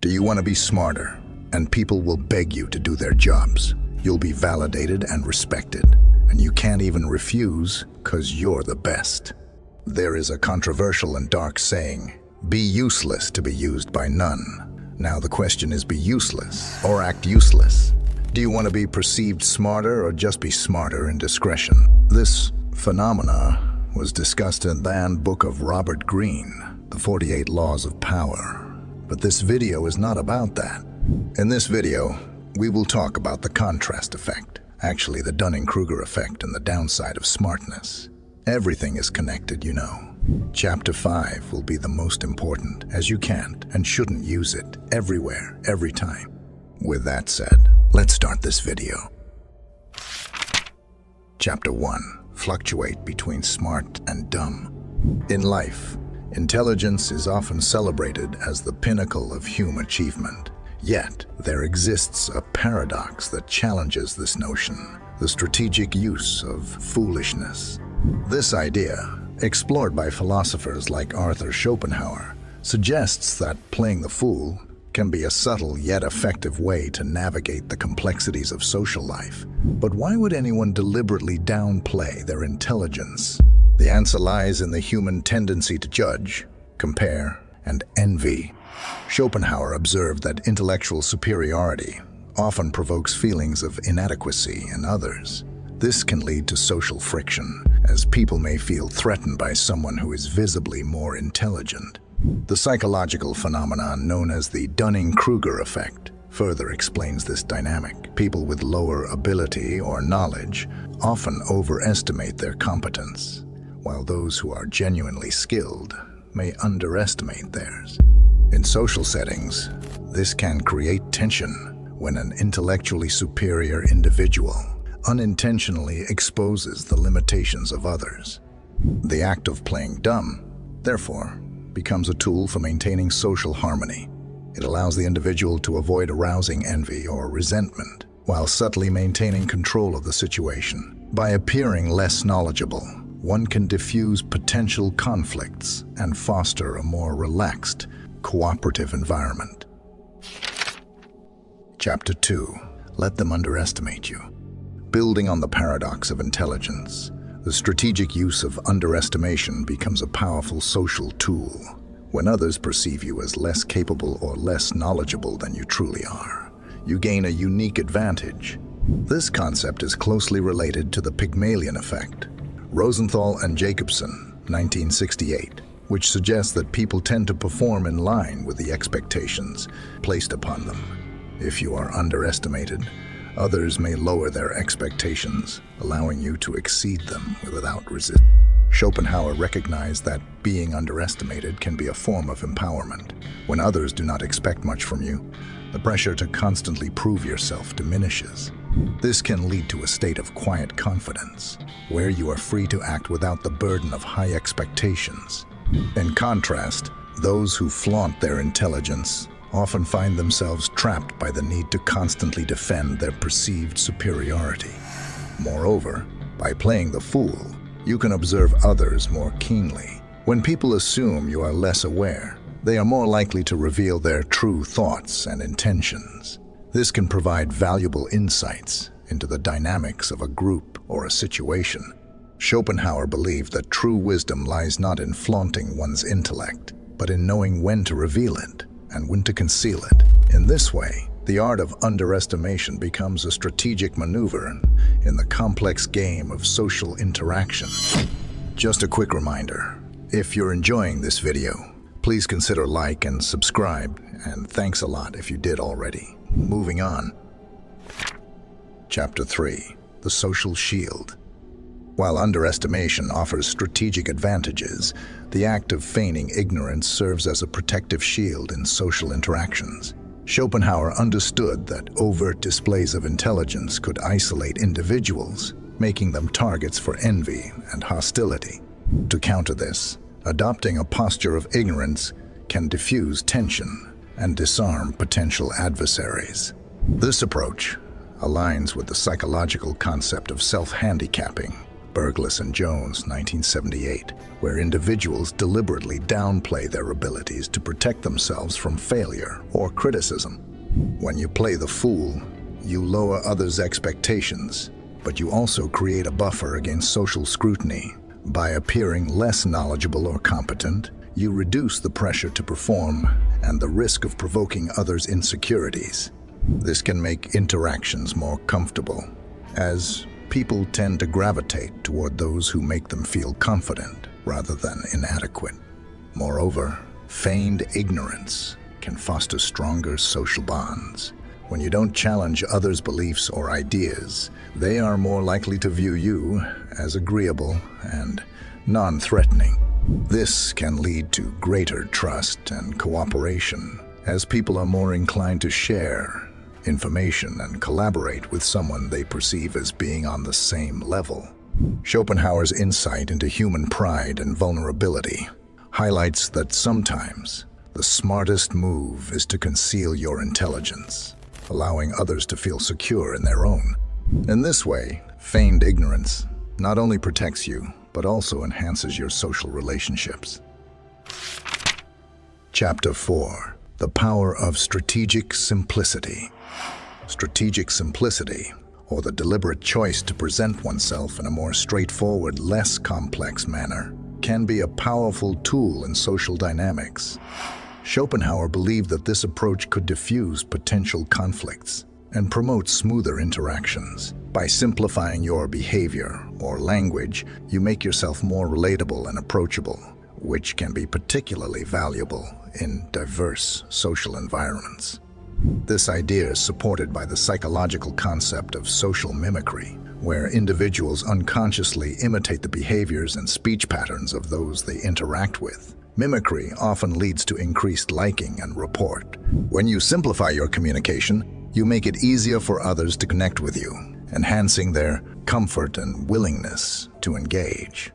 Do you want to be smarter? And people will beg you to do their jobs. You'll be validated and respected, and you can't even refuse because you're the best. There is a controversial and dark saying, be useless to be used by none. Now the question is, be useless or act useless? Do you want to be perceived smarter or just be smarter in discretion? This phenomena was discussed in the book of Robert Greene, The 48 Laws of Power. But this video is not about that. In this video, we will talk about the contrast effect, actually the Dunning-Kruger effect, and the downside of smartness. Everything is connected, you know. Chapter 5 will be the most important, as you can't and shouldn't use it everywhere, every time. With that said, let's start this video. Chapter 1. Fluctuate between smart and dumb. In life, intelligence is often celebrated as the pinnacle of human achievement. Yet, there exists a paradox that challenges this notion, the strategic use of foolishness. This idea, explored by philosophers like Arthur Schopenhauer, suggests that playing the fool can be a subtle yet effective way to navigate the complexities of social life. But why would anyone deliberately downplay their intelligence? The answer lies in the human tendency to judge, compare, and envy. Schopenhauer observed that intellectual superiority often provokes feelings of inadequacy in others. This can lead to social friction, as people may feel threatened by someone who is visibly more intelligent. The psychological phenomenon known as the Dunning-Kruger effect further explains this dynamic. People with lower ability or knowledge often overestimate their competence, while those who are genuinely skilled may underestimate theirs. In social settings, this can create tension when an intellectually superior individual unintentionally exposes the limitations of others. The act of playing dumb, therefore, becomes a tool for maintaining social harmony. It allows the individual to avoid arousing envy or resentment, while subtly maintaining control of the situation. By appearing less knowledgeable, one can diffuse potential conflicts and foster a more relaxed, cooperative environment. Chapter 2. Let them underestimate you. Building on the paradox of intelligence, the strategic use of underestimation becomes a powerful social tool. When others perceive you as less capable or less knowledgeable than you truly are, you gain a unique advantage. This concept is closely related to the Pygmalion effect, Rosenthal and Jacobson, 1968, which suggests that people tend to perform in line with the expectations placed upon them. If you are underestimated, others may lower their expectations, allowing you to exceed them without resistance. Schopenhauer recognized that being underestimated can be a form of empowerment. When others do not expect much from you, the pressure to constantly prove yourself diminishes. This can lead to a state of quiet confidence, where you are free to act without the burden of high expectations. In contrast, those who flaunt their intelligence often find themselves trapped by the need to constantly defend their perceived superiority. Moreover, by playing the fool, you can observe others more keenly. When people assume you are less aware, they are more likely to reveal their true thoughts and intentions. This can provide valuable insights into the dynamics of a group or a situation. Schopenhauer believed that true wisdom lies not in flaunting one's intellect, but in knowing when to reveal it and when to conceal it. In this way, the art of underestimation becomes a strategic maneuver in the complex game of social interaction. Just a quick reminder, if you're enjoying this video, please consider like and subscribe, and thanks a lot if you did already. Moving on. Chapter 3. The Social Shield. While underestimation offers strategic advantages, the act of feigning ignorance serves as a protective shield in social interactions. Schopenhauer understood that overt displays of intelligence could isolate individuals, making them targets for envy and hostility. To counter this, adopting a posture of ignorance can diffuse tension and disarm potential adversaries. This approach aligns with the psychological concept of self-handicapping, Burgess and Jones, 1978, where individuals deliberately downplay their abilities to protect themselves from failure or criticism. When you play the fool, you lower others' expectations, but you also create a buffer against social scrutiny. By appearing less knowledgeable or competent, you reduce the pressure to perform and the risk of provoking others' insecurities. This can make interactions more comfortable, as people tend to gravitate toward those who make them feel confident rather than inadequate. Moreover, feigned ignorance can foster stronger social bonds. When you don't challenge others' beliefs or ideas, they are more likely to view you as agreeable and non-threatening. This can lead to greater trust and cooperation, as people are more inclined to share information and collaborate with someone they perceive as being on the same level. Schopenhauer's insight into human pride and vulnerability highlights that sometimes the smartest move is to conceal your intelligence, allowing others to feel secure in their own. In this way, feigned ignorance not only protects you, but also enhances your social relationships. Chapter 4. The Power of Strategic Simplicity. Strategic simplicity, or the deliberate choice to present oneself in a more straightforward, less complex manner, can be a powerful tool in social dynamics. Schopenhauer believed that this approach could diffuse potential conflicts and promote smoother interactions. By simplifying your behavior or language, you make yourself more relatable and approachable, which can be particularly valuable in diverse social environments. This idea is supported by the psychological concept of social mimicry, where individuals unconsciously imitate the behaviors and speech patterns of those they interact with. Mimicry often leads to increased liking and rapport. When you simplify your communication, you make it easier for others to connect with you, enhancing their comfort and willingness to engage.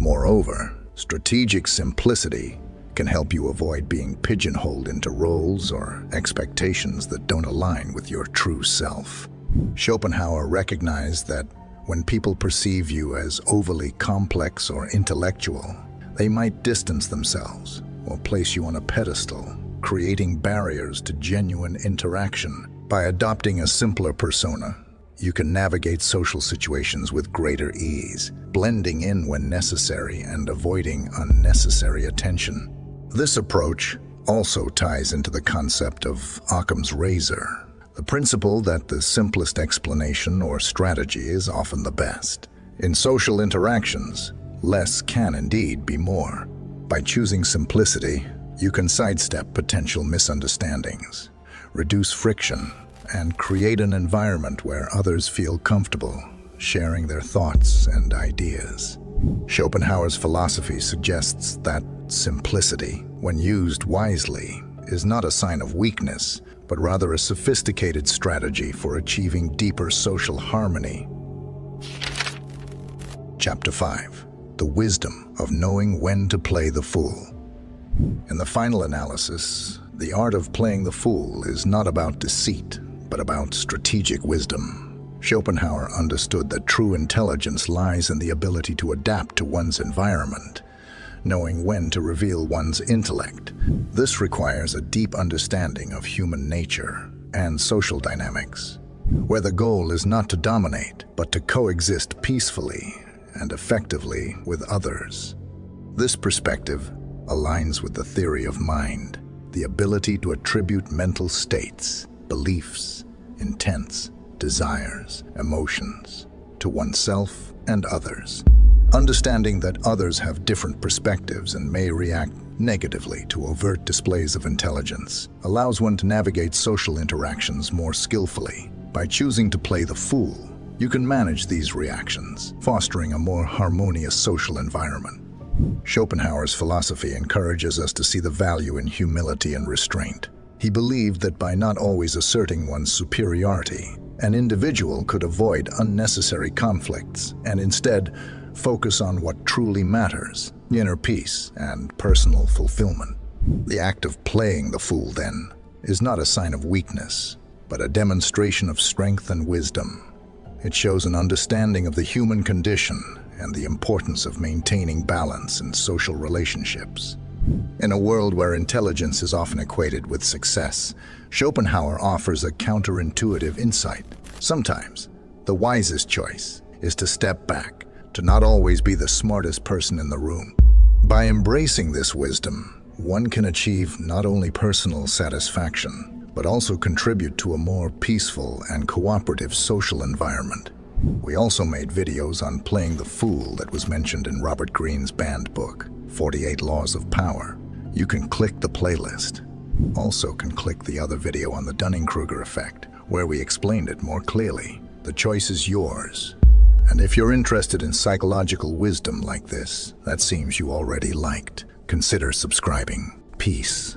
Moreover, strategic simplicity can help you avoid being pigeonholed into roles or expectations that don't align with your true self. Schopenhauer recognized that when people perceive you as overly complex or intellectual, they might distance themselves or place you on a pedestal, creating barriers to genuine interaction. By adopting a simpler persona, you can navigate social situations with greater ease, blending in when necessary and avoiding unnecessary attention. This approach also ties into the concept of Occam's razor, the principle that the simplest explanation or strategy is often the best. In social interactions, less can indeed be more. By choosing simplicity, you can sidestep potential misunderstandings, reduce friction, and create an environment where others feel comfortable sharing their thoughts and ideas. Schopenhauer's philosophy suggests that simplicity, when used wisely, is not a sign of weakness, but rather a sophisticated strategy for achieving deeper social harmony. Chapter 5. The Wisdom of Knowing When to Play the Fool. In the final analysis, the art of playing the fool is not about deceit, but about strategic wisdom. Schopenhauer understood that true intelligence lies in the ability to adapt to one's environment, knowing when to reveal one's intellect. This requires a deep understanding of human nature and social dynamics, where the goal is not to dominate, but to coexist peacefully and effectively with others. This perspective aligns with the theory of mind, the ability to attribute mental states, beliefs, intents, desires, emotions to oneself and others. Understanding that others have different perspectives and may react negatively to overt displays of intelligence allows one to navigate social interactions more skillfully. By choosing to play the fool, you can manage these reactions, fostering a more harmonious social environment. Schopenhauer's philosophy encourages us to see the value in humility and restraint. He believed that by not always asserting one's superiority, an individual could avoid unnecessary conflicts and instead focus on what truly matters, inner peace and personal fulfillment. The act of playing the fool, then, is not a sign of weakness, but a demonstration of strength and wisdom. It shows an understanding of the human condition and the importance of maintaining balance in social relationships. In a world where intelligence is often equated with success, Schopenhauer offers a counterintuitive insight. Sometimes, the wisest choice is to step back, to not always be the smartest person in the room. By embracing this wisdom, one can achieve not only personal satisfaction, but also contribute to a more peaceful and cooperative social environment. We also made videos on playing the fool that was mentioned in Robert Greene's banned book, 48 Laws of Power. You can click the playlist. Also can click the other video on the Dunning-Kruger effect, where we explained it more clearly. The choice is yours. And if you're interested in psychological wisdom like this, that seems you already liked, consider subscribing. Peace.